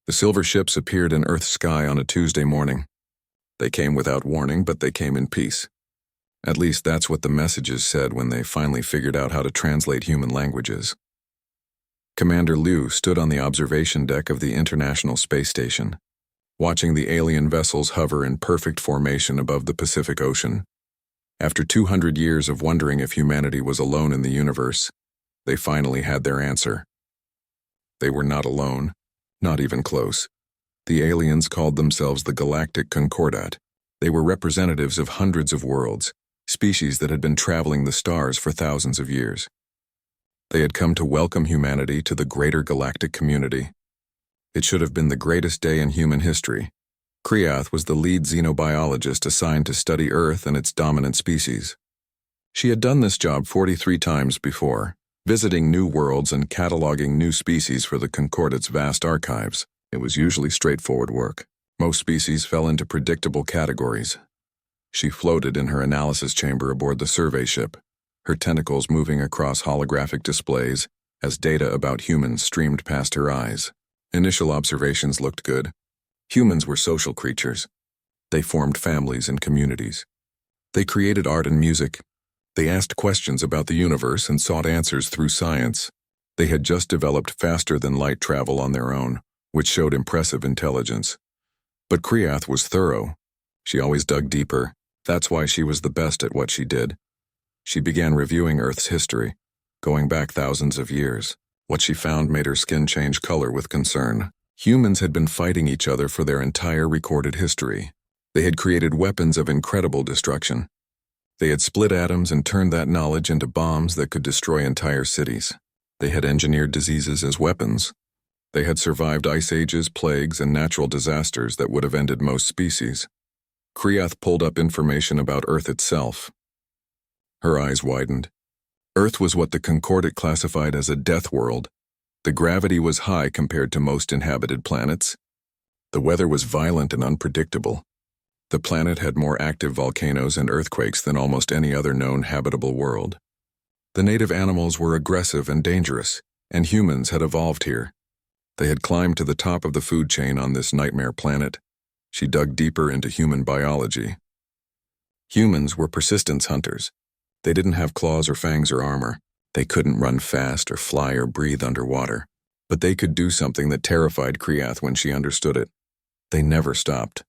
The silver ships appeared in Earth's sky on a Tuesday morning. They came without warning, but they came in peace. At least that's what the messages said when they finally figured out how to translate human languages. Commander Liu stood on the observation deck of the International Space Station, watching the alien vessels hover in perfect formation above the Pacific Ocean. After 200 years of wondering if humanity was alone in the universe, they finally had their answer. They were not alone, not even close. The aliens called themselves the Galactic Concordat. They were representatives of hundreds of worlds, species that had been traveling the stars for thousands of years. They had come to welcome humanity to the greater galactic community. It should have been the greatest day in human history. Kriath was the lead xenobiologist assigned to study Earth and its dominant species. She had done this job 43 times before, visiting new worlds and cataloging new species for the Concordat's vast archives. It was usually straightforward work. Most species fell into predictable categories. She floated in her analysis chamber aboard the survey ship, her tentacles moving across holographic displays as data about humans streamed past her eyes. Initial observations looked good. Humans were social creatures. They formed families and communities. They created art and music. They asked questions about the universe and sought answers through science. They had just developed faster-than-light travel on their own, which showed impressive intelligence. But Kriath was thorough. She always dug deeper. That's why she was the best at what she did. She began reviewing Earth's history, going back thousands of years. What she found made her skin change color with concern. Humans had been fighting each other for their entire recorded history. They had created weapons of incredible destruction. They had split atoms and turned that knowledge into bombs that could destroy entire cities. They had engineered diseases as weapons. They had survived ice ages, plagues, and natural disasters that would have ended most species. Kriath pulled up information about Earth itself. Her eyes widened. Earth was what the Concordat classified as a death world. The gravity was high compared to most inhabited planets. The weather was violent and unpredictable. The planet had more active volcanoes and earthquakes than almost any other known habitable world. The native animals were aggressive and dangerous, and humans had evolved here. They had climbed to the top of the food chain on this nightmare planet. She dug deeper into human biology. Humans were persistence hunters. They didn't have claws or fangs or armor. They couldn't run fast or fly or breathe underwater. But they could do something that terrified Kriath when she understood it. They never stopped.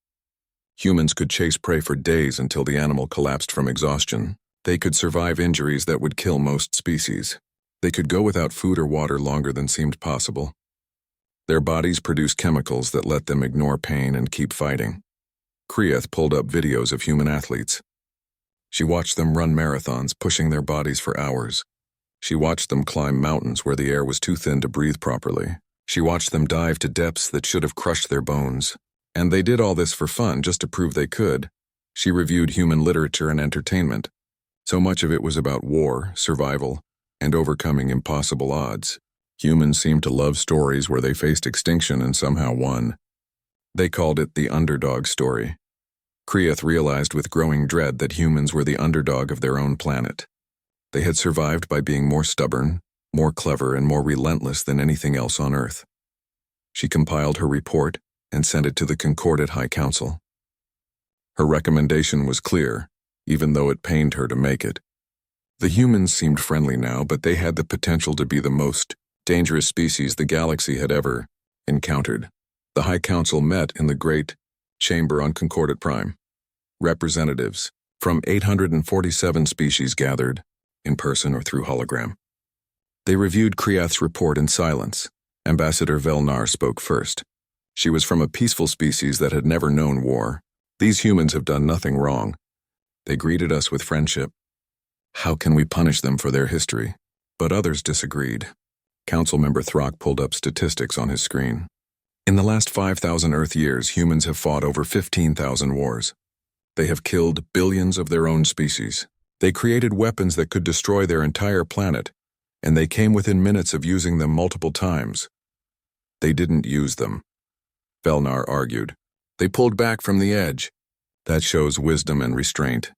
Humans could chase prey for days until the animal collapsed from exhaustion. They could survive injuries that would kill most species. They could go without food or water longer than seemed possible. Their bodies produced chemicals that let them ignore pain and keep fighting. Kriath pulled up videos of human athletes. She watched them run marathons, pushing their bodies for hours. She watched them climb mountains where the air was too thin to breathe properly. She watched them dive to depths that should have crushed their bones. And they did all this for fun, just to prove they could. She reviewed human literature and entertainment. So much of it was about war, survival, and overcoming impossible odds. Humans seemed to love stories where they faced extinction and somehow won. They called it the underdog story. Kriath realized with growing dread that humans were the underdog of their own planet. They had survived by being more stubborn, more clever, and more relentless than anything else on Earth. She compiled her report and sent it to the Concordat High Council. Her recommendation was clear, even though it pained her to make it. The humans seemed friendly now, but they had the potential to be the most dangerous species the galaxy had ever encountered. The High Council met in the Great Chamber on Concordat Prime. Representatives from 847 species gathered, in person or through hologram. They reviewed Kriath's report in silence. Ambassador Velnar spoke first. She was from a peaceful species that had never known war. These humans have done nothing wrong. They greeted us with friendship. How can we punish them for their history? But others disagreed. Council member Throck pulled up statistics on his screen. In the last 5,000 Earth years, humans have fought over 15,000 wars. They have killed billions of their own species. They created weapons that could destroy their entire planet, and they came within minutes of using them multiple times. They didn't use them, Velnar argued. They pulled back from the edge. That shows wisdom and restraint.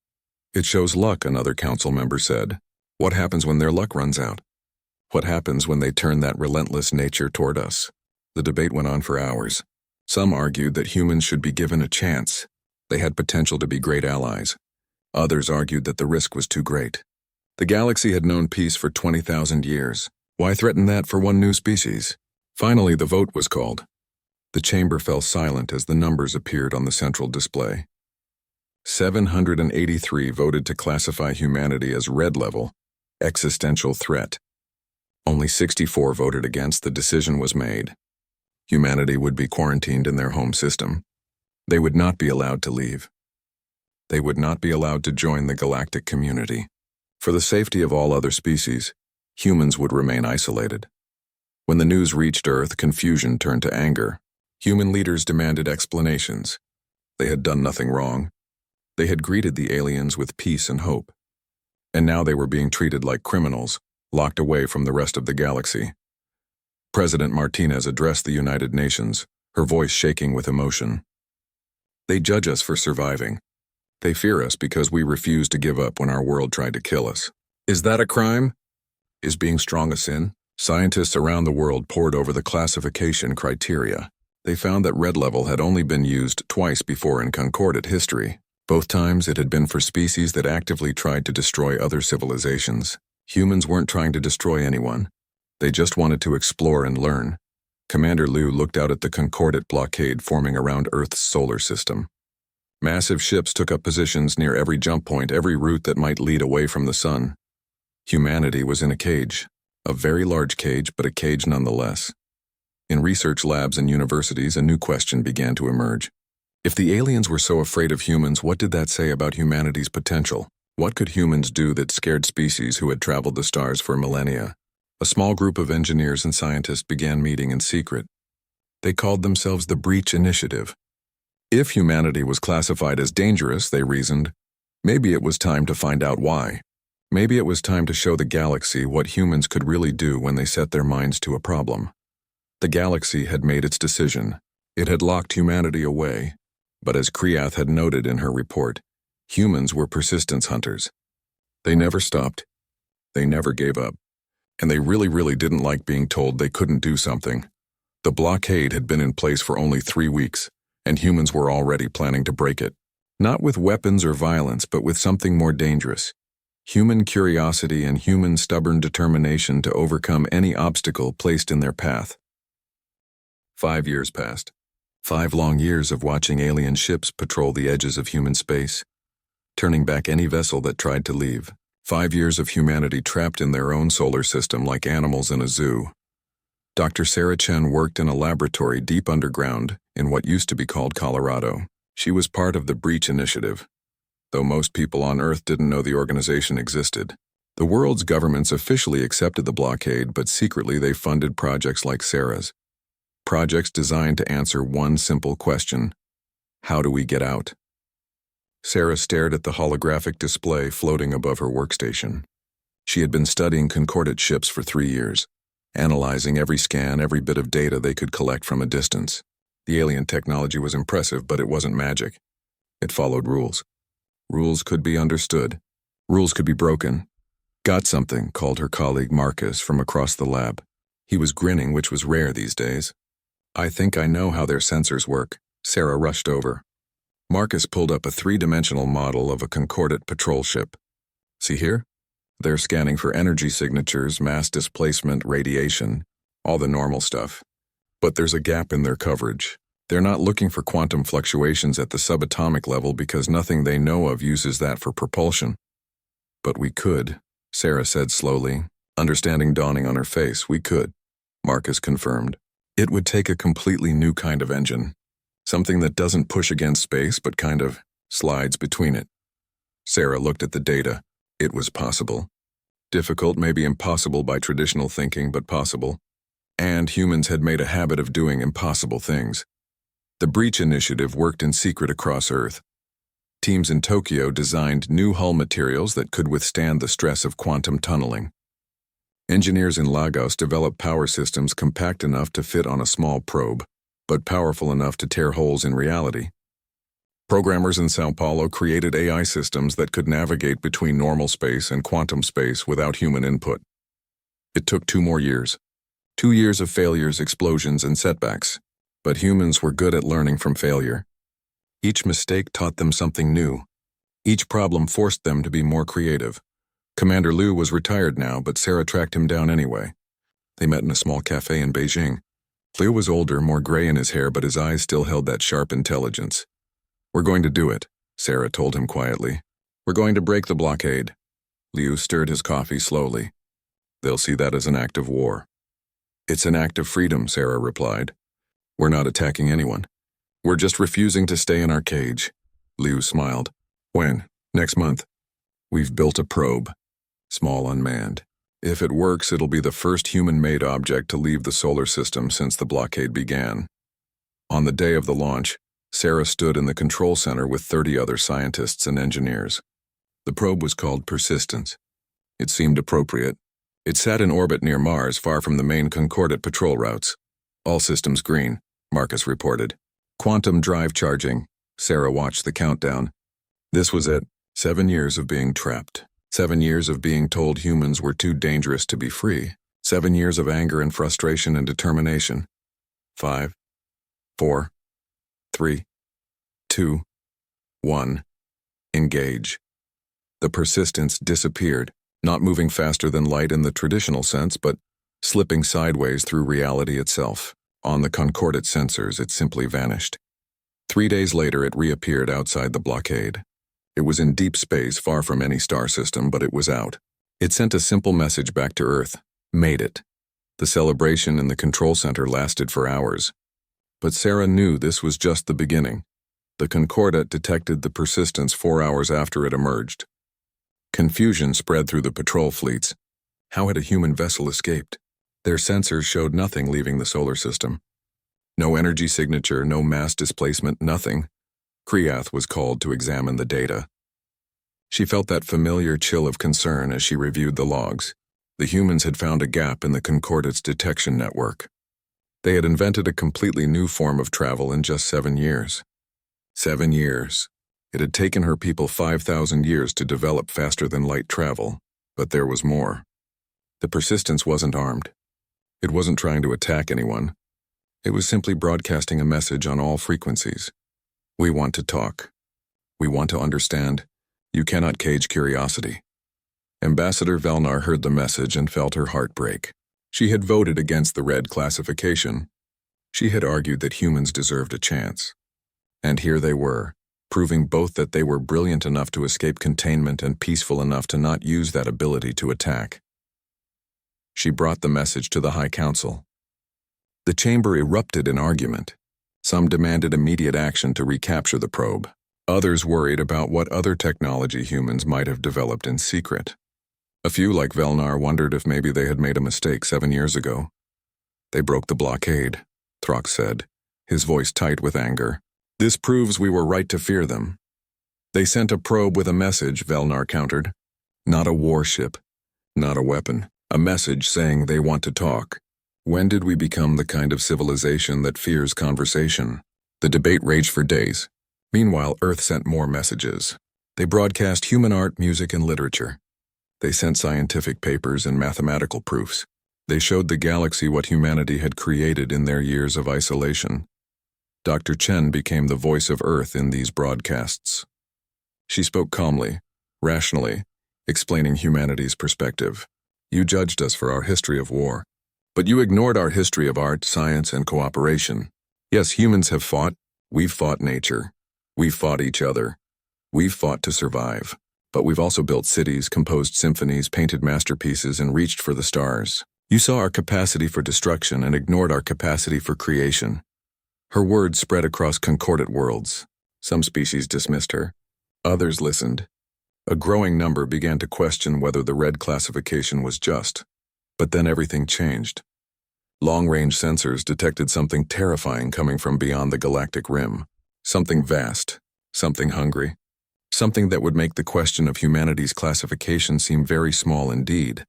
It shows luck, another council member said. What happens when their luck runs out? What happens when they turn that relentless nature toward us? The debate went on for hours. Some argued that humans should be given a chance. They had potential to be great allies. Others argued that the risk was too great. The galaxy had known peace for 20,000 years. Why threaten that for one new species? Finally, the vote was called. The chamber fell silent as the numbers appeared on the central display. 783 voted to classify humanity as red level, existential threat. Only 64 voted against. The decision was made. Humanity would be quarantined in their home system. They would not be allowed to leave. They would not be allowed to join the galactic community. For the safety of all other species, humans would remain isolated. When the news reached Earth, confusion turned to anger. Human leaders demanded explanations. They had done nothing wrong. They had greeted the aliens with peace and hope. And now they were being treated like criminals, locked away from the rest of the galaxy. President Martinez addressed the United Nations, her voice shaking with emotion. They judge us for surviving. They fear us because we refused to give up when our world tried to kill us. Is that a crime? Is being strong a sin? Scientists around the world pored over the classification criteria. They found that red level had only been used twice before in concordant history. Both times it had been for species that actively tried to destroy other civilizations. Humans weren't trying to destroy anyone. They just wanted to explore and learn. Commander Liu looked out at the concordant blockade forming around Earth's solar system. Massive ships took up positions near every jump point, every route that might lead away from the sun. Humanity was in a cage. A very large cage, but a cage nonetheless. In research labs and universities, a new question began to emerge. If the aliens were so afraid of humans, what did that say about humanity's potential? What could humans do that scared species who had traveled the stars for millennia? A small group of engineers and scientists began meeting in secret. They called themselves the Breach Initiative. If humanity was classified as dangerous, they reasoned, maybe it was time to find out why. Maybe it was time to show the galaxy what humans could really do when they set their minds to a problem. The galaxy had made its decision. It had locked humanity away. But as Kriath had noted in her report, humans were persistence hunters. They never stopped. They never gave up. And they really didn't like being told they couldn't do something. The blockade had been in place for only 3 weeks, and humans were already planning to break it. Not with weapons or violence, but with something more dangerous. Human curiosity and human stubborn determination to overcome any obstacle placed in their path. 5 years passed. 5 long years of watching alien ships patrol the edges of human space, turning back any vessel that tried to leave. 5 years of humanity trapped in their own solar system like animals in a zoo. Dr. Sarah Chen worked in a laboratory deep underground in what used to be called Colorado. She was part of the Breach Initiative, though most people on Earth didn't know the organization existed. The world's governments officially accepted the blockade, but secretly they funded projects like Sarah's. Projects designed to answer one simple question: how do we get out? Sarah stared at the holographic display floating above her workstation. She had been studying concordant ships for 3 years, analyzing every scan, every bit of data they could collect from a distance. The alien technology was impressive, but it wasn't magic. It followed rules. Rules could be understood. Rules could be broken. Got something, called her colleague Marcus from across the lab. He was grinning, which was rare these days. I think I know how their sensors work. Sarah rushed over. Marcus pulled up a 3-dimensional model of a concordant patrol ship. See here? They're scanning for energy signatures, mass displacement, radiation, all the normal stuff. But there's a gap in their coverage. They're not looking for quantum fluctuations at the subatomic level because nothing they know of uses that for propulsion. But we could, Sarah said slowly, understanding dawning on her face. We could, Marcus confirmed. It would take a completely new kind of engine. Something that doesn't push against space, but kind of slides between it. Sarah looked at the data. It was possible. Difficult, maybe impossible by traditional thinking, but possible. And humans had made a habit of doing impossible things. The Breach Initiative worked in secret across Earth. Teams in Tokyo designed new hull materials that could withstand the stress of quantum tunneling. Engineers in Lagos developed power systems compact enough to fit on a small probe, but powerful enough to tear holes in reality. Programmers in Sao Paulo created AI systems that could navigate between normal space and quantum space without human input. It took 2 more years. 2 years of failures, explosions, and setbacks. But humans were good at learning from failure. Each mistake taught them something new. Each problem forced them to be more creative. Commander Liu was retired now, but Sarah tracked him down anyway. They met in a small cafe in Beijing. Liu was older, more gray in his hair, but his eyes still held that sharp intelligence. "We're going to do it," Sarah told him quietly. "We're going to break the blockade." Liu stirred his coffee slowly. "They'll see that as an act of war." "It's an act of freedom," Sarah replied. "We're not attacking anyone. We're just refusing to stay in our cage." Liu smiled. "When? Next month. We've built a probe. Small, unmanned. If it works, it'll be the first human-made object to leave the solar system since the blockade began." On the day of the launch, Sarah stood in the control center with 30 other scientists and engineers. The probe was called Persistence. It seemed appropriate. It sat in orbit near Mars, far from the main Concordate patrol routes. "All systems green," Marcus reported. "Quantum drive charging." Sarah watched the countdown. This was it. 7 years of being trapped. 7 years of being told humans were too dangerous to be free. 7 years of anger and frustration and determination. 5, 4, 3, 2, 1. Engage. The Persistence disappeared, not moving faster than light in the traditional sense, but slipping sideways through reality itself. On the Concordate sensors, it simply vanished. 3 days later, it reappeared outside the blockade. It was in deep space, far from any star system, but it was out. It sent a simple message back to Earth. Made it. The celebration in the control center lasted for hours. But Sarah knew this was just the beginning. The Concordate detected the Persistence 4 hours after it emerged. Confusion spread through the patrol fleets. How had a human vessel escaped? Their sensors showed nothing leaving the solar system. No energy signature, no mass displacement, nothing. Kriath was called to examine the data. She felt that familiar chill of concern as she reviewed the logs. The humans had found a gap in the Concordate's detection network. They had invented a completely new form of travel in just 7 years. 7 years. It had taken her people 5,000 years to develop faster than light travel, but there was more. The Persistence wasn't armed. It wasn't trying to attack anyone. It was simply broadcasting a message on all frequencies. We want to talk. We want to understand. You cannot cage curiosity. Ambassador Velnar heard the message and felt her heart break. She had voted against the red classification. She had argued that humans deserved a chance. And here they were, proving both that they were brilliant enough to escape containment and peaceful enough to not use that ability to attack. She brought the message to the High Council. The chamber erupted in argument. Some demanded immediate action to recapture the probe. Others worried about what other technology humans might have developed in secret. A few, like Velnar, wondered if maybe they had made a mistake 7 years ago. "They broke the blockade," Throx said, his voice tight with anger. "This proves we were right to fear them." "They sent a probe with a message," Velnar countered. "Not a warship, not a weapon. A message saying they want to talk. When did we become the kind of civilization that fears conversation?" The debate raged for days. Meanwhile, Earth sent more messages. They broadcast human art, music, and literature. They sent scientific papers and mathematical proofs. They showed the galaxy what humanity had created in their years of isolation. Dr. Chen became the voice of Earth in these broadcasts. She spoke calmly, rationally, explaining humanity's perspective. "You judged us for our history of war. But you ignored our history of art, science, and cooperation. Yes, humans have fought. We've fought nature. We've fought each other. We've fought to survive. But we've also built cities, composed symphonies, painted masterpieces, and reached for the stars. You saw our capacity for destruction and ignored our capacity for creation." Her words spread across concordant worlds. Some species dismissed her. Others listened. A growing number began to question whether the red classification was just. But then everything changed. Long-range sensors detected something terrifying coming from beyond the galactic rim. Something vast, something hungry, something that would make the question of humanity's classification seem very small indeed.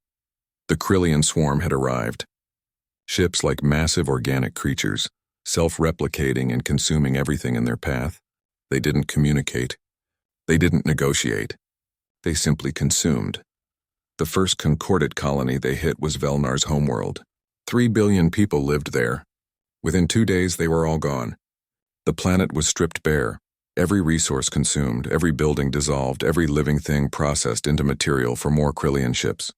The Krillian swarm had arrived. Ships like massive organic creatures, self-replicating and consuming everything in their path. They didn't communicate. They didn't negotiate. They simply consumed. The first concordate colony they hit was Velnar's homeworld. 3 billion people lived there. Within 2 days, they were all gone. The planet was stripped bare, every resource consumed, every building dissolved, every living thing processed into material for more Krillian ships.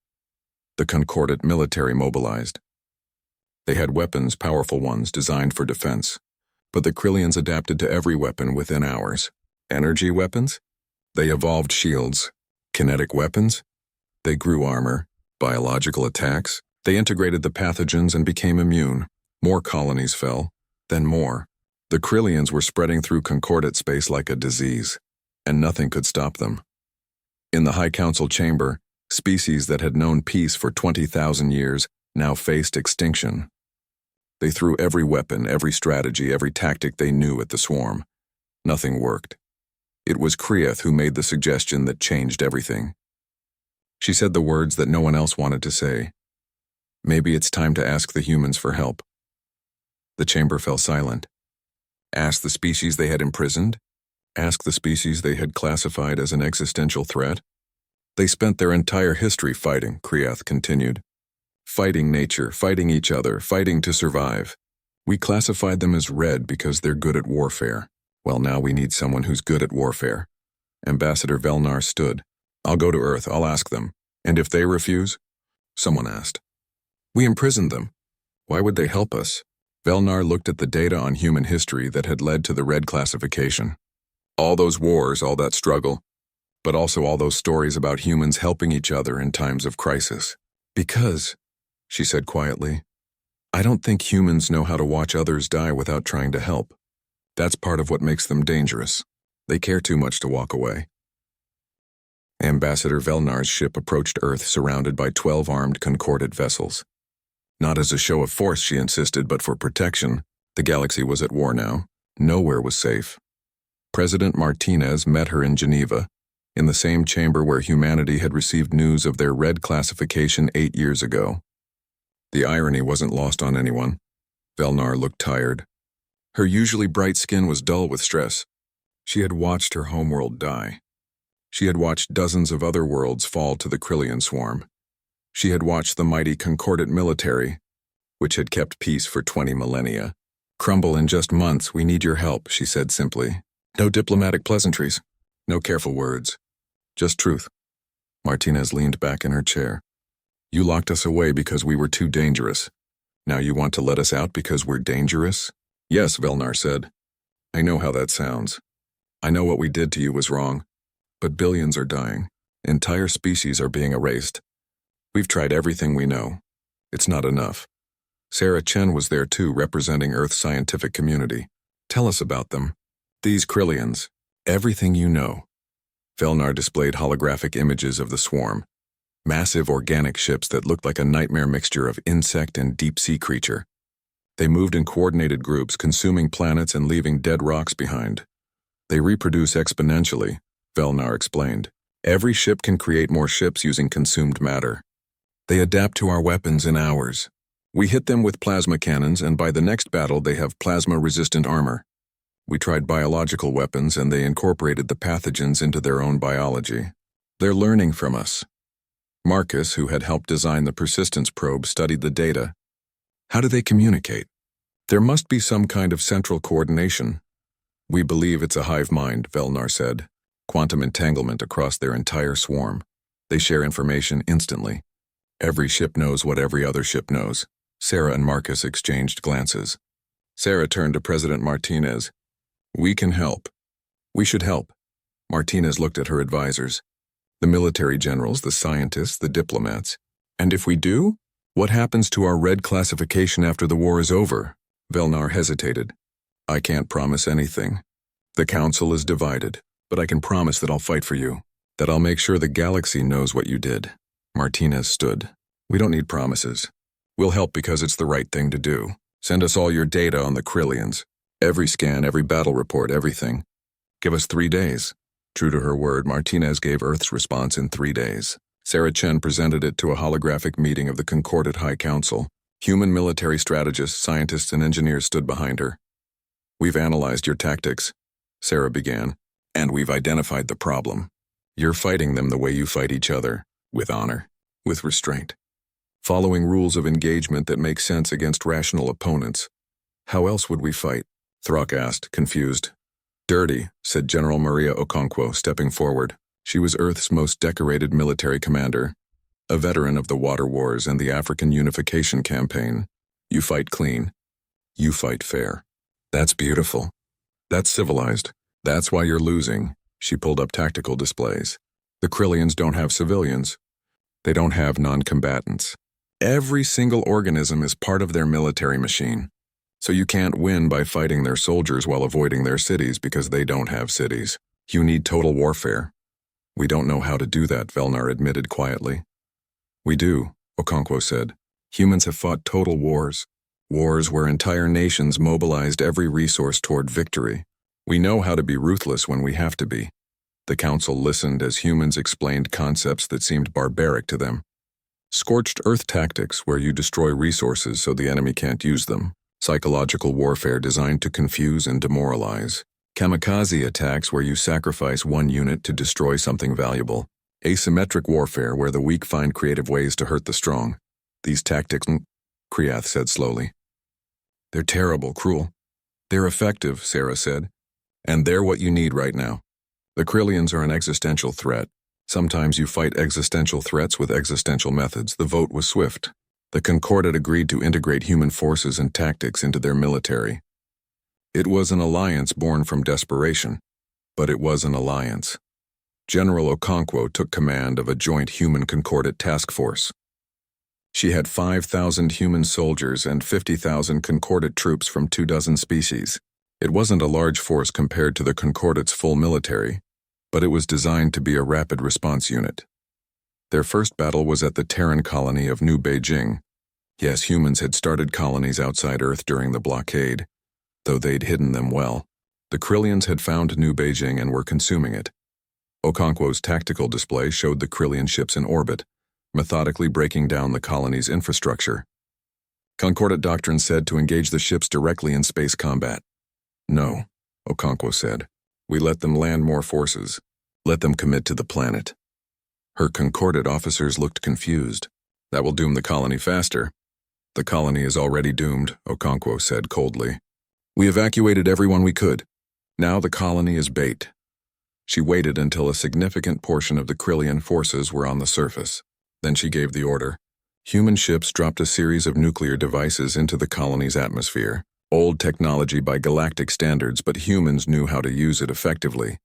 The Concordat military mobilized. They had weapons, powerful ones, designed for defense. But the Krillians adapted to every weapon within hours. Energy weapons? They evolved shields. Kinetic weapons? They grew armor. Biological attacks? They integrated the pathogens and became immune. More colonies fell, then more. The Krillians were spreading through Concordat space like a disease, and nothing could stop them. In the High Council chamber, species that had known peace for 20,000 years now faced extinction. They threw every weapon, every strategy, every tactic they knew at the swarm. Nothing worked. It was Krieth who made the suggestion that changed everything. She said the words that no one else wanted to say. Maybe it's time to ask the humans for help. The chamber fell silent. Ask the species they had imprisoned? Ask the species they had classified as an existential threat? They spent their entire history fighting, Krieth continued. Fighting nature, fighting each other, fighting to survive. We classified them as red because they're good at warfare. Well, now we need someone who's good at warfare. Ambassador Velnar stood. I'll go to Earth, I'll ask them. And if they refuse? Someone asked. We imprisoned them. Why would they help us? Velnar looked at the data on human history that had led to the red classification. All those wars, all that struggle, but also all those stories about humans helping each other in times of crisis. Because, she said quietly, I don't think humans know how to watch others die without trying to help. That's part of what makes them dangerous. They care too much to walk away. Ambassador Velnar's ship approached Earth surrounded by 12 armed Concordat vessels. Not as a show of force, she insisted, but for protection. The galaxy was at war now. Nowhere was safe. President Martinez met her in Geneva, in the same chamber where humanity had received news of their red classification 8 years ago. The irony wasn't lost on anyone. Velnar looked tired. Her usually bright skin was dull with stress. She had watched her homeworld die. She had watched dozens of other worlds fall to the Krillian swarm. She had watched the mighty Concordat military, which had kept peace for 20 millennia, crumble in just months. We need your help, she said simply. No diplomatic pleasantries, no careful words, just truth. Martinez leaned back in her chair. You locked us away because we were too dangerous. Now you want to let us out because we're dangerous? Yes, Velnar said. I know how that sounds. I know what we did to you was wrong. But billions are dying. Entire species are being erased. We've tried everything we know. It's not enough. Sarah Chen was there too, representing Earth's scientific community. Tell us about them. These Krillians. Everything you know. Velnar displayed holographic images of the swarm. Massive organic ships that looked like a nightmare mixture of insect and deep-sea creature. They moved in coordinated groups, consuming planets and leaving dead rocks behind. They reproduce exponentially, Velnar explained. Every ship can create more ships using consumed matter. They adapt to our weapons in hours. We hit them with plasma cannons, and by the next battle they have plasma-resistant armor. We tried biological weapons, and they incorporated the pathogens into their own biology. They're learning from us. Marcus, who had helped design the persistence probe, studied the data. How do they communicate? There must be some kind of central coordination. We believe it's a hive mind, Velnar said. Quantum entanglement across their entire swarm. They share information instantly. Every ship knows what every other ship knows. Sarah and Marcus exchanged glances. Sarah turned to President Martinez. We can help. We should help. Martinez looked at her advisors. The military generals, the scientists, the diplomats. And if we do? What happens to our red classification after the war is over? Velnar hesitated. I can't promise anything. The council is divided, but I can promise that I'll fight for you, that I'll make sure the galaxy knows what you did. Martinez stood. We don't need promises. We'll help because it's the right thing to do. Send us all your data on the Krillians. Every scan, every battle report, everything. Give us 3 days. True to her word, Martinez gave Earth's response in 3 days. Sarah Chen presented it to a holographic meeting of the Concordat High Council. Human military strategists, scientists, and engineers stood behind her. We've analyzed your tactics, Sarah began, and we've identified the problem. You're fighting them the way you fight each other, with honor, with restraint. following rules of engagement that make sense against rational opponents. How else would we fight? Throck asked, confused. Dirty, said General Maria Okonkwo, stepping forward. She was Earth's most decorated military commander, a veteran of the Water Wars and the African Unification Campaign. You fight clean. You fight fair. That's beautiful. That's civilized. That's why you're losing. She pulled up tactical displays. The Krillians don't have civilians. They don't have non-combatants. Every single organism is part of their military machine. So you can't win by fighting their soldiers while avoiding their cities because they don't have cities. You need total warfare. We don't know how to do that, Velnar admitted quietly. We do, Okonkwo said. Humans have fought total wars. Wars where entire nations mobilized every resource toward victory. We know how to be ruthless when we have to be. The council listened as humans explained concepts that seemed barbaric to them. Scorched earth tactics, where you destroy resources so the enemy can't use them. Psychological warfare designed to confuse and demoralize. Kamikaze attacks, where you sacrifice one unit to destroy something valuable. Asymmetric warfare, where the weak find creative ways to hurt the strong. These tactics, Kriath said slowly. They're terrible, cruel. They're effective, Sarah said. And they're what you need right now. The Krillians are an existential threat. Sometimes you fight existential threats with existential methods. The vote was swift. The Concordat agreed to integrate human forces and tactics into their military. It was an alliance born from desperation, but it was an alliance. General Okonkwo took command of a joint human Concordat task force. She had 5,000 human soldiers and 50,000 Concordat troops from 24 species. It wasn't a large force compared to the Concordat's full military, but it was designed to be a rapid response unit. Their first battle was at the Terran colony of New Beijing. Yes, humans had started colonies outside Earth during the blockade, though they'd hidden them well. The Krillians had found New Beijing and were consuming it. Okonkwo's tactical display showed the Krillian ships in orbit, methodically breaking down the colony's infrastructure. Concordat doctrine said to engage the ships directly in space combat. No, Okonkwo said. We let them land more forces. Let them commit to the planet. Her Concordat officers looked confused. That will doom the colony faster. The colony is already doomed, Okonkwo said coldly. We evacuated everyone we could. Now the colony is bait. She waited until a significant portion of the Krillian forces were on the surface. Then she gave the order. Human ships dropped a series of nuclear devices into the colony's atmosphere. Old technology by galactic standards, but humans knew how to use it effectively.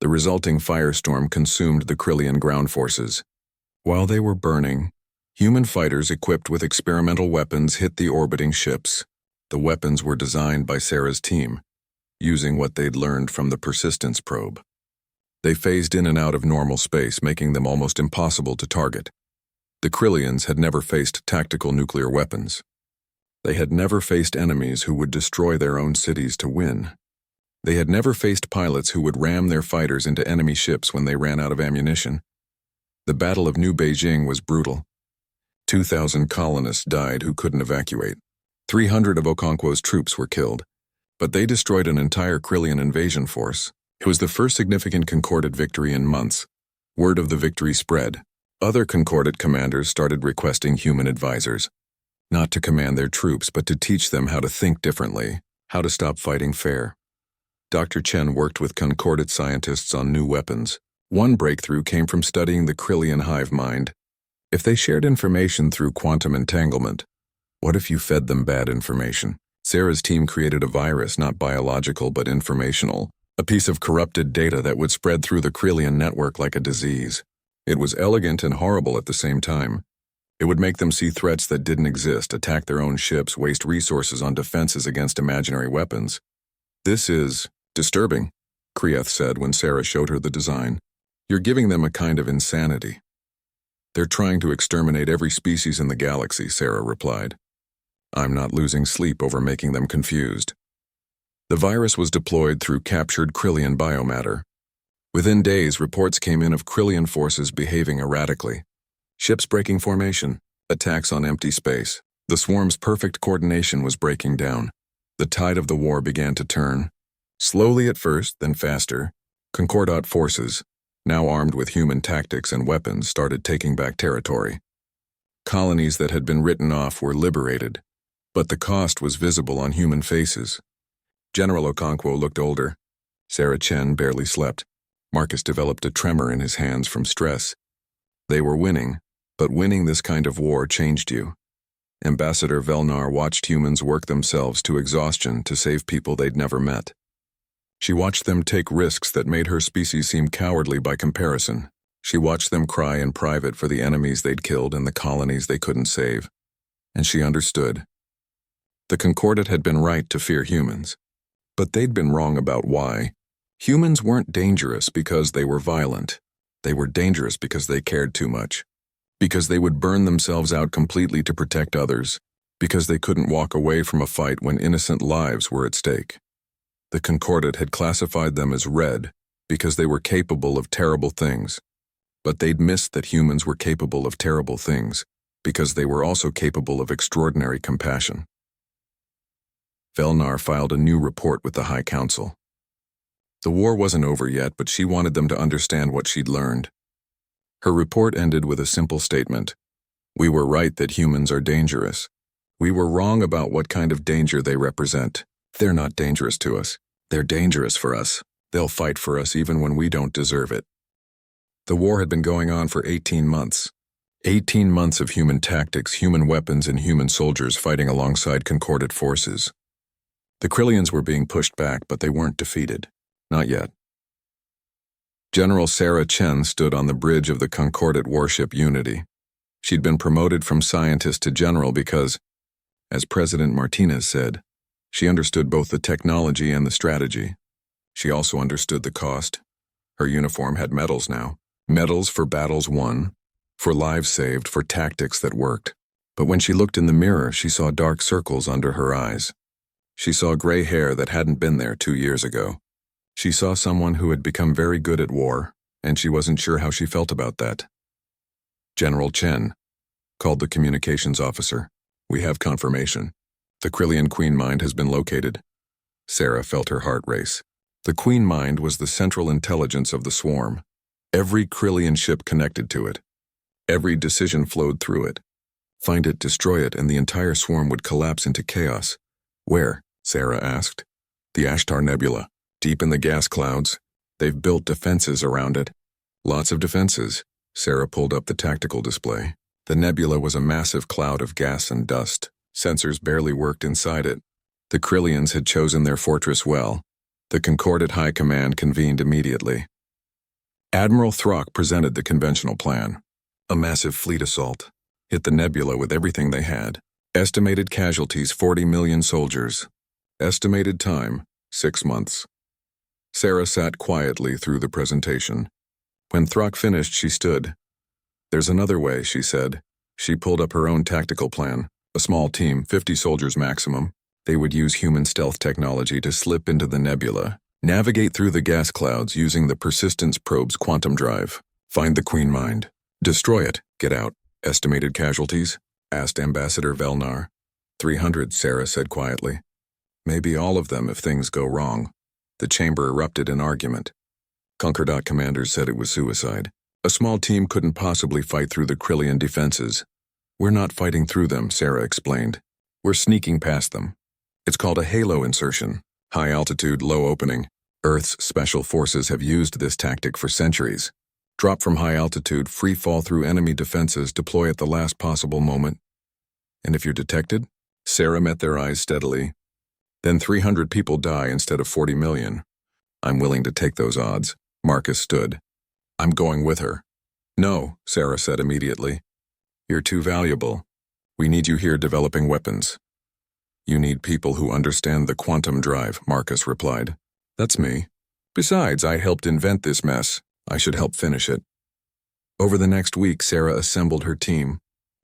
The resulting firestorm consumed the Krillian ground forces. While they were burning, human fighters equipped with experimental weapons hit the orbiting ships. The weapons were designed by Sarah's team, using what they'd learned from the Persistence probe. They phased in and out of normal space, making them almost impossible to target. The Krillians had never faced tactical nuclear weapons. They had never faced enemies who would destroy their own cities to win. They had never faced pilots who would ram their fighters into enemy ships when they ran out of ammunition. The Battle of New Beijing was brutal. 2,000 colonists died who couldn't evacuate. 300 of Okonkwo's troops were killed, but they destroyed an entire Krillian invasion force. It was the first significant Concordat victory in months. Word of the victory spread. Other Concordat commanders started requesting human advisors. Not to command their troops, but to teach them how to think differently, how to stop fighting fair. Dr. Chen worked with Concordat scientists on new weapons. One breakthrough came from studying the Krillian hive mind. If they shared information through quantum entanglement, what if you fed them bad information? Sarah's team created a virus, not biological but informational, a piece of corrupted data that would spread through the Krillian network like a disease. It was elegant and horrible at the same time. It would make them see threats that didn't exist, attack their own ships, waste resources on defenses against imaginary weapons. This is disturbing, Kriath said when Sarah showed her the design. You're giving them a kind of insanity. They're trying to exterminate every species in the galaxy, Sarah replied. I'm not losing sleep over making them confused. The virus was deployed through captured Krillian biomatter. Within days, reports came in of Krillian forces behaving erratically. Ships breaking formation, attacks on empty space. The swarm's perfect coordination was breaking down. The tide of the war began to turn. Slowly at first, then faster. Concordat forces, now armed with human tactics and weapons, started taking back territory. Colonies that had been written off were liberated, but the cost was visible on human faces. General Okonkwo looked older. Sarah Chen barely slept. Marcus developed a tremor in his hands from stress. They were winning, but winning this kind of war changed you. Ambassador Velnar watched humans work themselves to exhaustion to save people they'd never met. She watched them take risks that made her species seem cowardly by comparison. She watched them cry in private for the enemies they'd killed and the colonies they couldn't save. And she understood. The Concordat had been right to fear humans, but they'd been wrong about why. Humans weren't dangerous because they were violent. They were dangerous because they cared too much. Because they would burn themselves out completely to protect others. Because they couldn't walk away from a fight when innocent lives were at stake. The Concordat had classified them as red because they were capable of terrible things. But they'd missed that humans were capable of terrible things because they were also capable of extraordinary compassion. Velnar filed a new report with the High Council. The war wasn't over yet, but she wanted them to understand what she'd learned. Her report ended with a simple statement. We were right that humans are dangerous. We were wrong about what kind of danger they represent. They're not dangerous to us. They're dangerous for us. They'll fight for us even when we don't deserve it. The war had been going on for 18 months. 18 months of human tactics, human weapons, and human soldiers fighting alongside Concordat forces. The Krillians were being pushed back, but they weren't defeated. Not yet. General Sarah Chen stood on the bridge of the Concordat warship Unity. She'd been promoted from scientist to general because, as President Martinez said, she understood both the technology and the strategy. She also understood the cost. Her uniform had medals now. Medals for battles won, for lives saved, for tactics that worked. But when she looked in the mirror, she saw dark circles under her eyes. She saw gray hair that hadn't been there 2 years ago. She saw someone who had become very good at war, and she wasn't sure how she felt about that. General Chen called the communications officer. We have confirmation. The Krillian Queen Mind has been located. Sarah felt her heart race. The Queen Mind was the central intelligence of the swarm. Every Krillian ship connected to it. Every decision flowed through it. Find it, destroy it, and the entire swarm would collapse into chaos. Where? Sarah asked. The Ashtar Nebula. Deep in the gas clouds. They've built defenses around it. Lots of defenses. Sarah pulled up the tactical display. The nebula was a massive cloud of gas and dust. Sensors barely worked inside it. The Krillians had chosen their fortress well. The Concordat High Command convened immediately. Admiral Throck presented the conventional plan. A massive fleet assault. Hit the nebula with everything they had. Estimated casualties 40 million soldiers. Estimated time 6 months. Sarah sat quietly through the presentation. When Throck finished, she stood. There's another way, she said. She pulled up her own tactical plan. A small team, 50 soldiers maximum. They would use human stealth technology to slip into the nebula, navigate through the gas clouds using the Persistence probe's quantum drive. Find the Queen Mind. Destroy it. Get out. Estimated casualties? Asked Ambassador Velnar. 300, Sarah said quietly. Maybe all of them if things go wrong. The chamber erupted in argument. Concordat commanders said it was suicide. A small team couldn't possibly fight through the Krillian defenses. We're not fighting through them, Sarah explained. We're sneaking past them. It's called a halo insertion. High altitude, low opening. Earth's special forces have used this tactic for centuries. Drop from high altitude, free fall through enemy defenses, deploy at the last possible moment. And if you're detected? Sarah met their eyes steadily. Then 300 people die instead of 40 million. I'm willing to take those odds. Marcus stood. I'm going with her. No, Sarah said immediately. You're too valuable. We need you here developing weapons. You need people who understand the quantum drive, Marcus replied. That's me. Besides, I helped invent this mess. I should help finish it. Over the next week, Sarah assembled her team.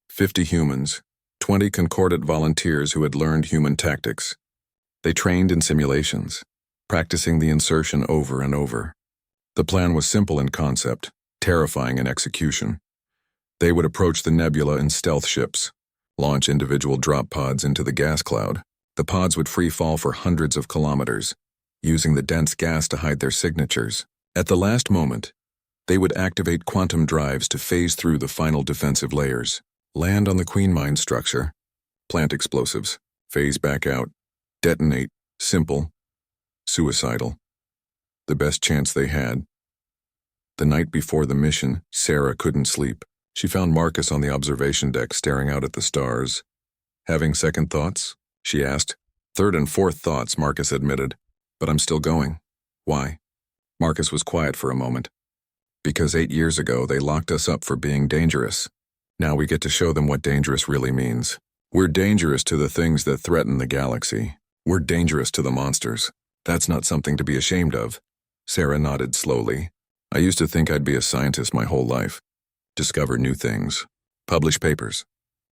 50 humans, 20 Concordat volunteers who had learned human tactics. They trained in simulations, practicing the insertion over and over. The plan was simple in concept, terrifying in execution. They would approach the nebula in stealth ships, launch individual drop pods into the gas cloud. The pods would free fall for hundreds of kilometers, using the dense gas to hide their signatures. At the last moment, they would activate quantum drives to phase through the final defensive layers. Land on the Queen Mine structure. Plant explosives. Phase back out. Detonate. Simple. Suicidal. The best chance they had. The night before the mission, Sarah couldn't sleep. She found Marcus on the observation deck staring out at the stars. Having second thoughts? She asked. Third and fourth thoughts, Marcus admitted. But I'm still going. Why? Marcus was quiet for a moment. Because 8 years ago they locked us up for being dangerous. Now we get to show them what dangerous really means. We're dangerous to the things that threaten the galaxy. We're dangerous to the monsters. That's not something to be ashamed of. Sarah nodded slowly. I used to think I'd be a scientist my whole life. Discover new things. Publish papers.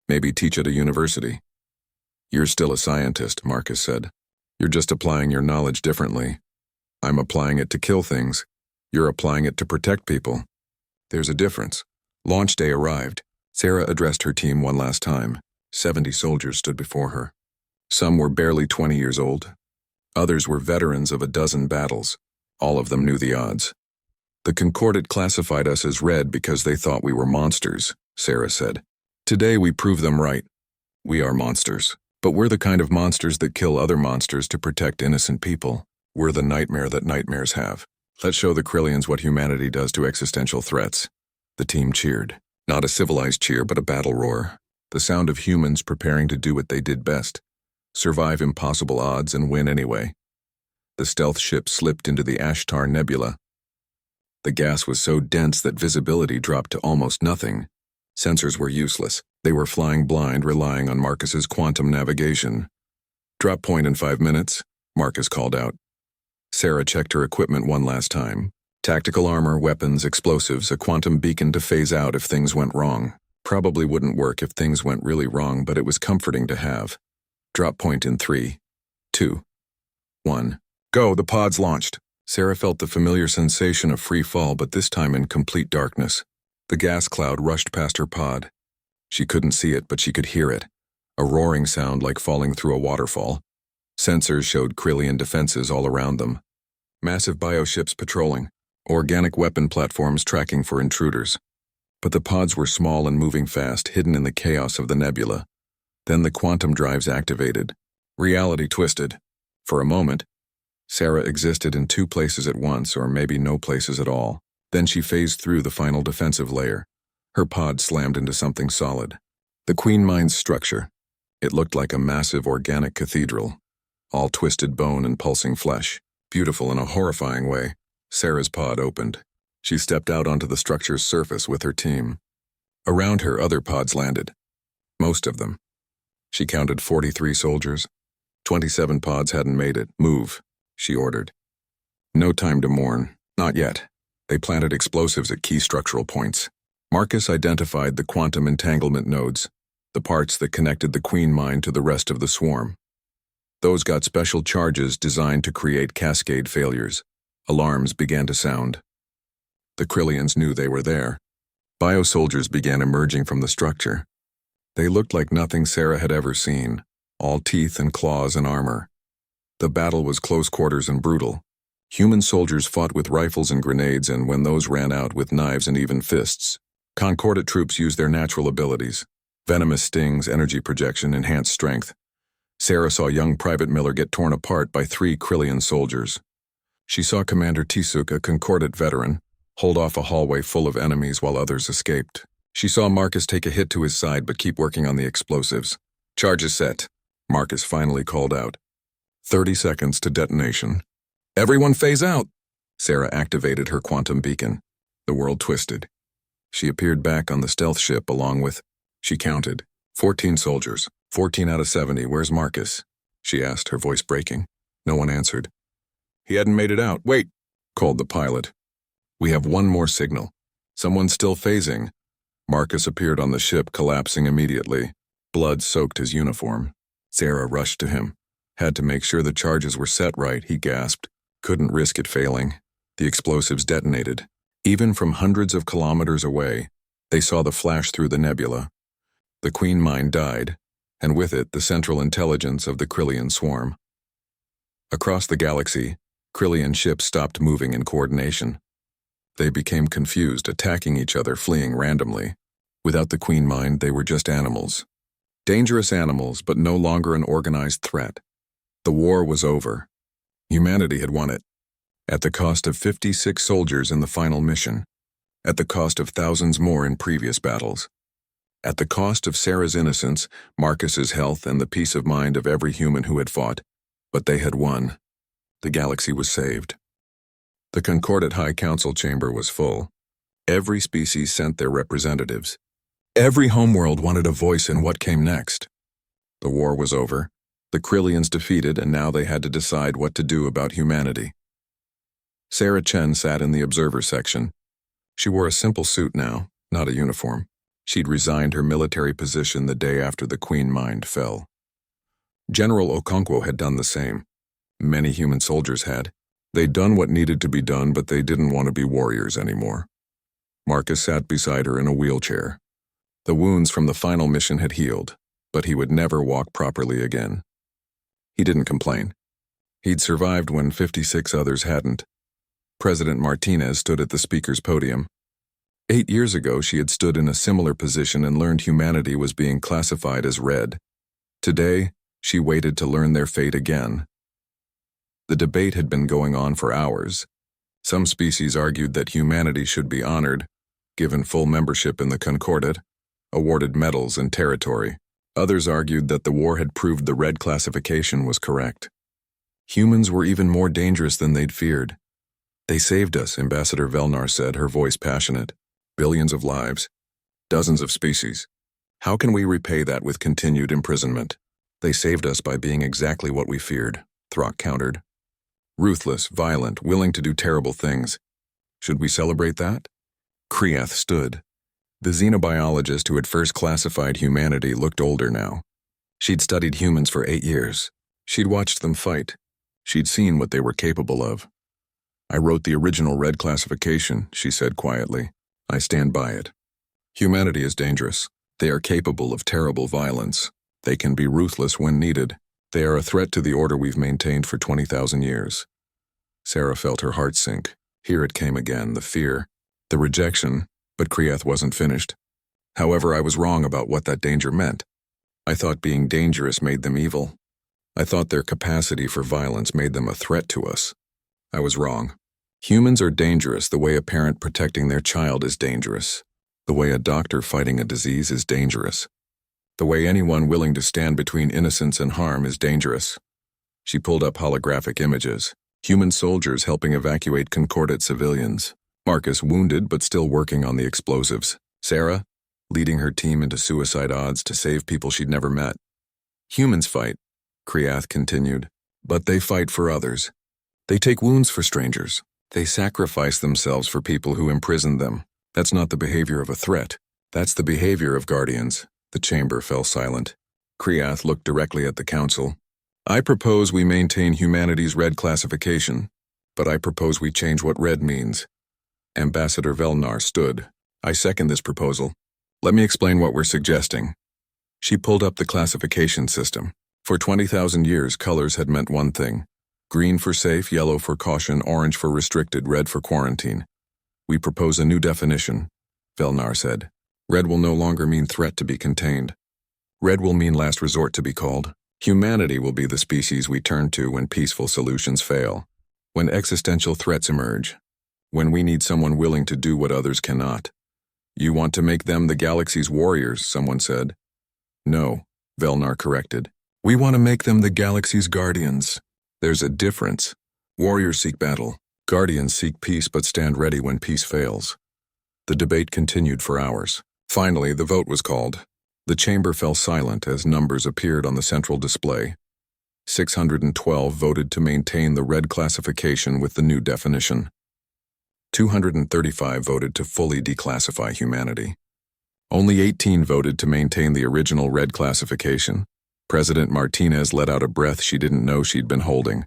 Maybe teach at a university. You're still a scientist, Marcus said. You're just applying your knowledge differently. I'm applying it to kill things. You're applying it to protect people. There's a difference. Launch day arrived. Sarah addressed her team one last time. 70 soldiers stood before her. Some were barely 20 years old. Others were veterans of a dozen battles. All of them knew the odds. The Concordat classified us as red because they thought we were monsters, Sarah said. Today we prove them right. We are monsters. But we're the kind of monsters that kill other monsters to protect innocent people. We're the nightmare that nightmares have. Let's show the Krillians what humanity does to existential threats. The team cheered. Not a civilized cheer, but a battle roar. The sound of humans preparing to do what they did best. Survive impossible odds and win anyway. The stealth ship slipped into the Ashtar Nebula. The gas was so dense that visibility dropped to almost nothing. Sensors were useless. They were flying blind, relying on Marcus's quantum navigation. Drop point in 5 minutes, Marcus called out. Sarah checked her equipment one last time. Tactical armor, weapons, explosives, a quantum beacon to phase out if things went wrong. Probably wouldn't work if things went really wrong, but it was comforting to have. Drop point in 3, 2, 1. Go, the pod's launched. Sarah felt the familiar sensation of free fall, but this time in complete darkness. The gas cloud rushed past her pod. She couldn't see it, but she could hear it. A roaring sound like falling through a waterfall. Sensors showed Krillian defenses all around them. Massive bioships patrolling. Organic weapon platforms tracking for intruders. But the pods were small and moving fast, hidden in the chaos of the nebula. Then the quantum drives activated. Reality twisted. For a moment, Sarah existed in 2 places at once, or maybe no places at all. Then she phased through the final defensive layer. Her pod slammed into something solid. The Queen Mine's structure. It looked like a massive organic cathedral. All twisted bone and pulsing flesh. Beautiful in a horrifying way. Sarah's pod opened. She stepped out onto the structure's surface with her team. Around her, other pods landed. Most of them. She counted 43 soldiers. 27 pods hadn't made it. Move, she ordered. No time to mourn. Not yet. They planted explosives at key structural points. Marcus identified the quantum entanglement nodes, the parts that connected the Queen Mine to the rest of the swarm. Those got special charges designed to create cascade failures. Alarms began to sound. The Krillians knew they were there. Biosoldiers began emerging from the structure. They looked like nothing Sarah had ever seen, all teeth and claws and armor. The battle was close quarters and brutal. Human soldiers fought with rifles and grenades, and when those ran out, with knives and even fists. Concordat troops used their natural abilities. Venomous stings, energy projection, enhanced strength. Sarah saw young Private Miller get torn apart by 3 Krillian soldiers. She saw Commander Tisuk, a Concordat veteran, hold off a hallway full of enemies while others escaped. She saw Marcus take a hit to his side but keep working on the explosives. Charges set, Marcus finally called out. 30 seconds to detonation. Everyone phase out! Sarah activated her quantum beacon. The world twisted. She appeared back on the stealth ship along with, she counted, 14 soldiers. 14 out of 70, where's Marcus? She asked, her voice breaking. No one answered. He hadn't made it out. Wait, called the pilot. We have one more signal. Someone's still phasing. Marcus appeared on the ship, collapsing immediately. Blood soaked his uniform. Sarah rushed to him. Had to make sure the charges were set right, he gasped. Couldn't risk it failing. The explosives detonated. Even from hundreds of kilometers away, they saw the flash through the nebula. The Queen Mine died, and with it the central intelligence of the Krillian swarm. Across the galaxy, Krillian ships stopped moving in coordination. They became confused, attacking each other, fleeing randomly. Without the Queen Mind, they were just animals. Dangerous animals, but no longer an organized threat. The war was over. Humanity had won it. At the cost of 56 soldiers in the final mission. At the cost of thousands more in previous battles. At the cost of Sarah's innocence, Marcus's health, and the peace of mind of every human who had fought. But they had won. The galaxy was saved. The Concordat High Council chamber was full. Every species sent their representatives. Every homeworld wanted a voice in what came next. The war was over. The Krillians defeated, and now they had to decide what to do about humanity. Sarah Chen sat in the observer section. She wore a simple suit now, not a uniform. She'd resigned her military position the day after the Queen Mind fell. General Okonkwo had done the same. Many human soldiers had. They'd done what needed to be done, but they didn't want to be warriors anymore. Marcus sat beside her in a wheelchair. The wounds from the final mission had healed, but he would never walk properly again. He didn't complain. He'd survived when 56 others hadn't. President Martinez stood at the speaker's podium. 8 years ago, she had stood in a similar position and learned humanity was being classified as red. Today, she waited to learn their fate again. The debate had been going on for hours. Some species argued that humanity should be honored, given full membership in the Concordat, awarded medals and territory. Others argued that the war had proved the red classification was correct. Humans were even more dangerous than they'd feared. They saved us, Ambassador Velnar said, her voice passionate. Billions of lives. Dozens of species. How can we repay that with continued imprisonment? They saved us by being exactly what we feared, Throck countered. Ruthless, violent, willing to do terrible things. Should we celebrate that? Kriath stood. The xenobiologist who had first classified humanity looked older now. She'd studied humans for 8 years. She'd watched them fight. She'd seen what they were capable of. I wrote the original red classification, she said quietly. I stand by it. Humanity is dangerous. They are capable of terrible violence. They can be ruthless when needed. They are a threat to the order we've maintained for 20,000 years. Sarah felt her heart sink. Here it came again, the fear, the rejection, but Kriath wasn't finished. However, I was wrong about what that danger meant. I thought being dangerous made them evil. I thought their capacity for violence made them a threat to us. I was wrong. Humans are dangerous the way a parent protecting their child is dangerous. The way a doctor fighting a disease is dangerous. The way anyone willing to stand between innocence and harm is dangerous. She pulled up holographic images. Human soldiers helping evacuate Concordat civilians. Marcus wounded but still working on the explosives. Sarah, leading her team into suicide odds to save people she'd never met. Humans fight, Kriath continued, but they fight for others. They take wounds for strangers. They sacrifice themselves for people who imprison them. That's not the behavior of a threat. That's the behavior of guardians. The chamber fell silent. Kriath looked directly at the council. I propose we maintain humanity's red classification, but I propose we change what red means. Ambassador Velnar stood. I second this proposal. Let me explain what we're suggesting. She pulled up the classification system. For 20,000 years, colors had meant one thing. Green for safe, yellow for caution, orange for restricted, red for quarantine. We propose a new definition, Velnar said. Red will no longer mean threat to be contained. Red will mean last resort to be called. Humanity will be the species we turn to when peaceful solutions fail. When existential threats emerge. When we need someone willing to do what others cannot. You want to make them the galaxy's warriors, someone said. No, Velnar corrected. We want to make them the galaxy's guardians. There's a difference. Warriors seek battle. Guardians seek peace but stand ready when peace fails. The debate continued for hours. Finally, the vote was called. The chamber fell silent as numbers appeared on the central display. 612 voted to maintain the red classification with the new definition. 235 voted to fully declassify humanity. Only 18 voted to maintain the original red classification. President Martinez let out a breath she didn't know she'd been holding.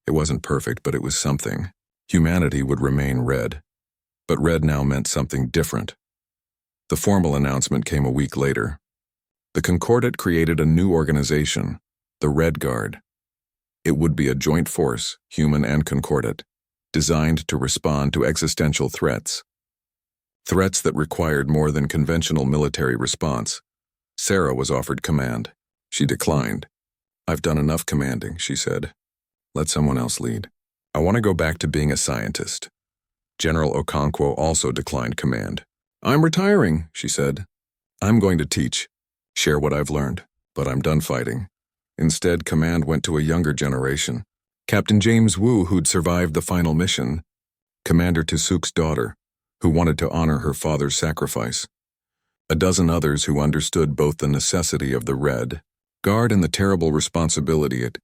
It wasn't perfect, but it was something. Humanity would remain red. But red now meant something different. The formal announcement came a week later. The Concordat created a new organization, the Red Guard. It would be a joint force, human and Concordat, designed to respond to existential threats. threats that required more than conventional military response. Sarah was offered command. She declined. "I've done enough commanding," she said. "Let someone else lead. I want to go back to being a scientist." General Okonkwo also declined command. "I'm retiring," she said. "I'm going to teach, share what I've learned, but I'm done fighting." Instead, command went to a younger generation. Captain James Wu, who'd survived the final mission, Commander Tsuk's daughter, who wanted to honor her father's sacrifice. A dozen others who understood both the necessity of the Red Guard and the terrible responsibility it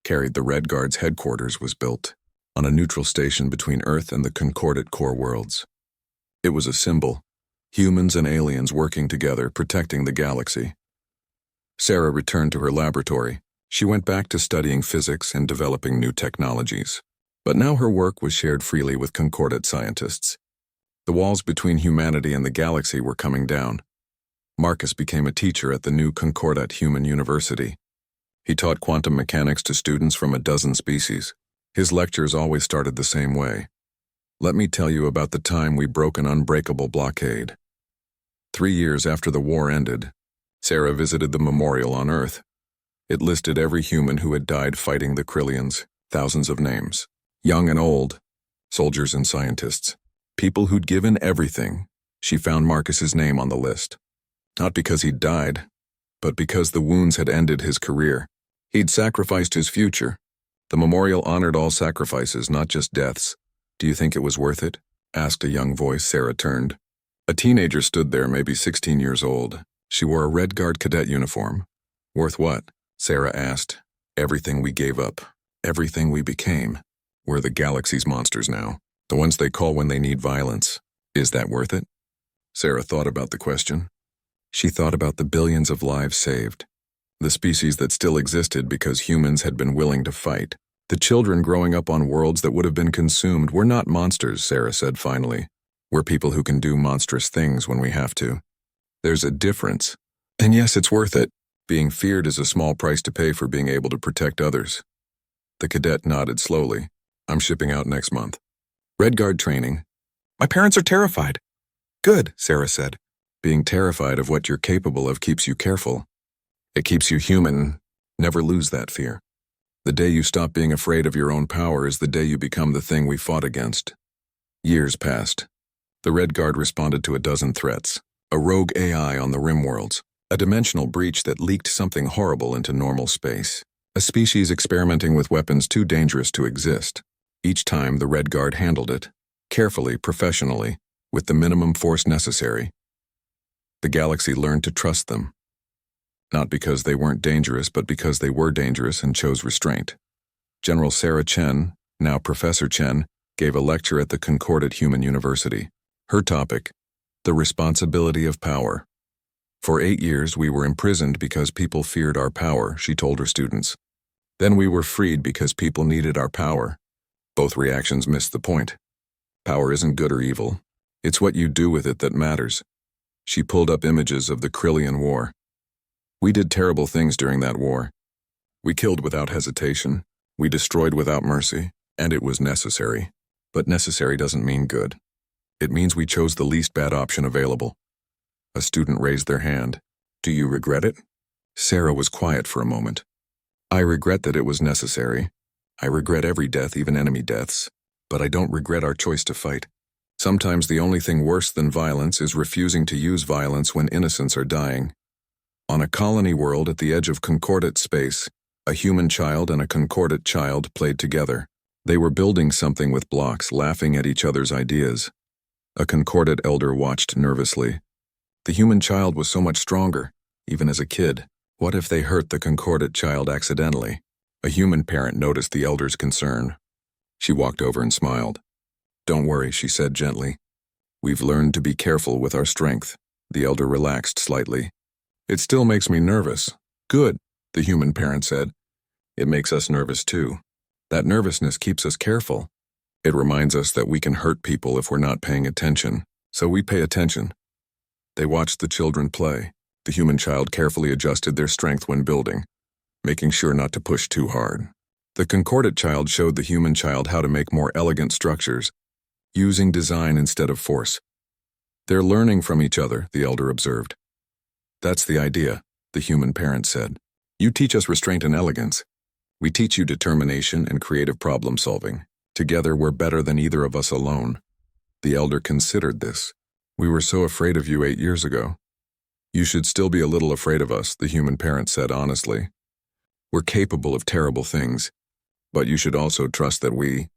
carried. The Red Guard's headquarters was built on a neutral station between Earth and the Concordate core worlds. It was a symbol, humans and aliens working together, protecting the galaxy. Sarah returned to her laboratory. She went back to studying physics and developing new technologies. But now her work was shared freely with Concordate scientists. The walls between humanity and the galaxy were coming down. Marcus became a teacher at the new Concordate Human University. He taught quantum mechanics to students from a dozen species. His lectures always started the same way. "Let me tell you about the time we broke an unbreakable blockade." 3 years after the war ended, Sarah visited the memorial on Earth. It listed every human who had died fighting the Krillians, thousands of names. Young and old, soldiers and scientists, people who'd given everything. She found Marcus's name on the list. Not because he'd died, but because the wounds had ended his career. He'd sacrificed his future. The memorial honored all sacrifices, not just deaths. "Do you think it was worth it?" asked a young voice. Sarah turned. A teenager stood there, maybe 16 years old. She wore a Red Guard cadet uniform. "Worth what?" Sarah asked. "Everything we gave up. Everything we became. We're the galaxy's monsters now. The ones they call when they need violence. Is that worth it?" Sarah thought about the question. She thought about the billions of lives saved. The species that still existed because humans had been willing to fight. The children growing up on worlds that would have been consumed. "We're not monsters," Sarah said finally. "We're people who can do monstrous things when we have to. There's a difference. And yes, it's worth it. Being feared is a small price to pay for being able to protect others." The cadet nodded slowly. "I'm shipping out next month. Red Guard training." "My parents are terrified." "Good," Sarah said. "Being terrified of what you're capable of keeps you careful. It keeps you human. Never lose that fear. The day you stop being afraid of your own power is the day you become the thing we fought against." Years passed. The Red Guard responded to a dozen threats. A rogue AI on the rim worlds. A dimensional breach that leaked something horrible into normal space. A species experimenting with weapons too dangerous to exist. Each time, the Red Guard handled it. Carefully, professionally, with the minimum force necessary. The galaxy learned to trust them. Not because they weren't dangerous, but because they were dangerous and chose restraint. General Sarah Chen, now Professor Chen, gave a lecture at the Concordate Human University. Her topic, the responsibility of power. "For 8 years, we were imprisoned because people feared our power," she told her students. "Then we were freed because people needed our power." Both reactions missed the point. Power isn't good or evil. It's what you do with it that matters. She pulled up images of the Krillian War. "We did terrible things during that war. We killed without hesitation. We destroyed without mercy, and it was necessary. But necessary doesn't mean good. It means we chose the least bad option available." A student raised their hand. "Do you regret it?" Sarah was quiet for a moment. "I regret that it was necessary. I regret every death, even enemy deaths. But I don't regret our choice to fight. Sometimes the only thing worse than violence is refusing to use violence when innocents are dying." On a colony world at the edge of Concordate space, a human child and a Concordate child played together. They were building something with blocks, laughing at each other's ideas. A Concordate elder watched nervously. The human child was so much stronger, even as a kid. What if they hurt the Concordate child accidentally? A human parent noticed the elder's concern. She walked over and smiled. "Don't worry," she said gently. "We've learned to be careful with our strength." The elder relaxed slightly. "It still makes me nervous." "Good," the human parent said. "It makes us nervous too. That nervousness keeps us careful. It reminds us that we can hurt people if we're not paying attention, so we pay attention." They watched the children play. The human child carefully adjusted their strength when building, making sure not to push too hard. The Concordate child showed the human child how to make more elegant structures, using design instead of force. They're learning from each other, the elder observed. That's the idea, the human parent said. You teach us restraint and elegance. We teach you determination and creative problem solving. Together we're better than either of us alone. The elder considered this. We were so afraid of you 8 years ago. You should still be a little afraid of us, the human parent said honestly. We're capable of terrible things, but you should also trust that we,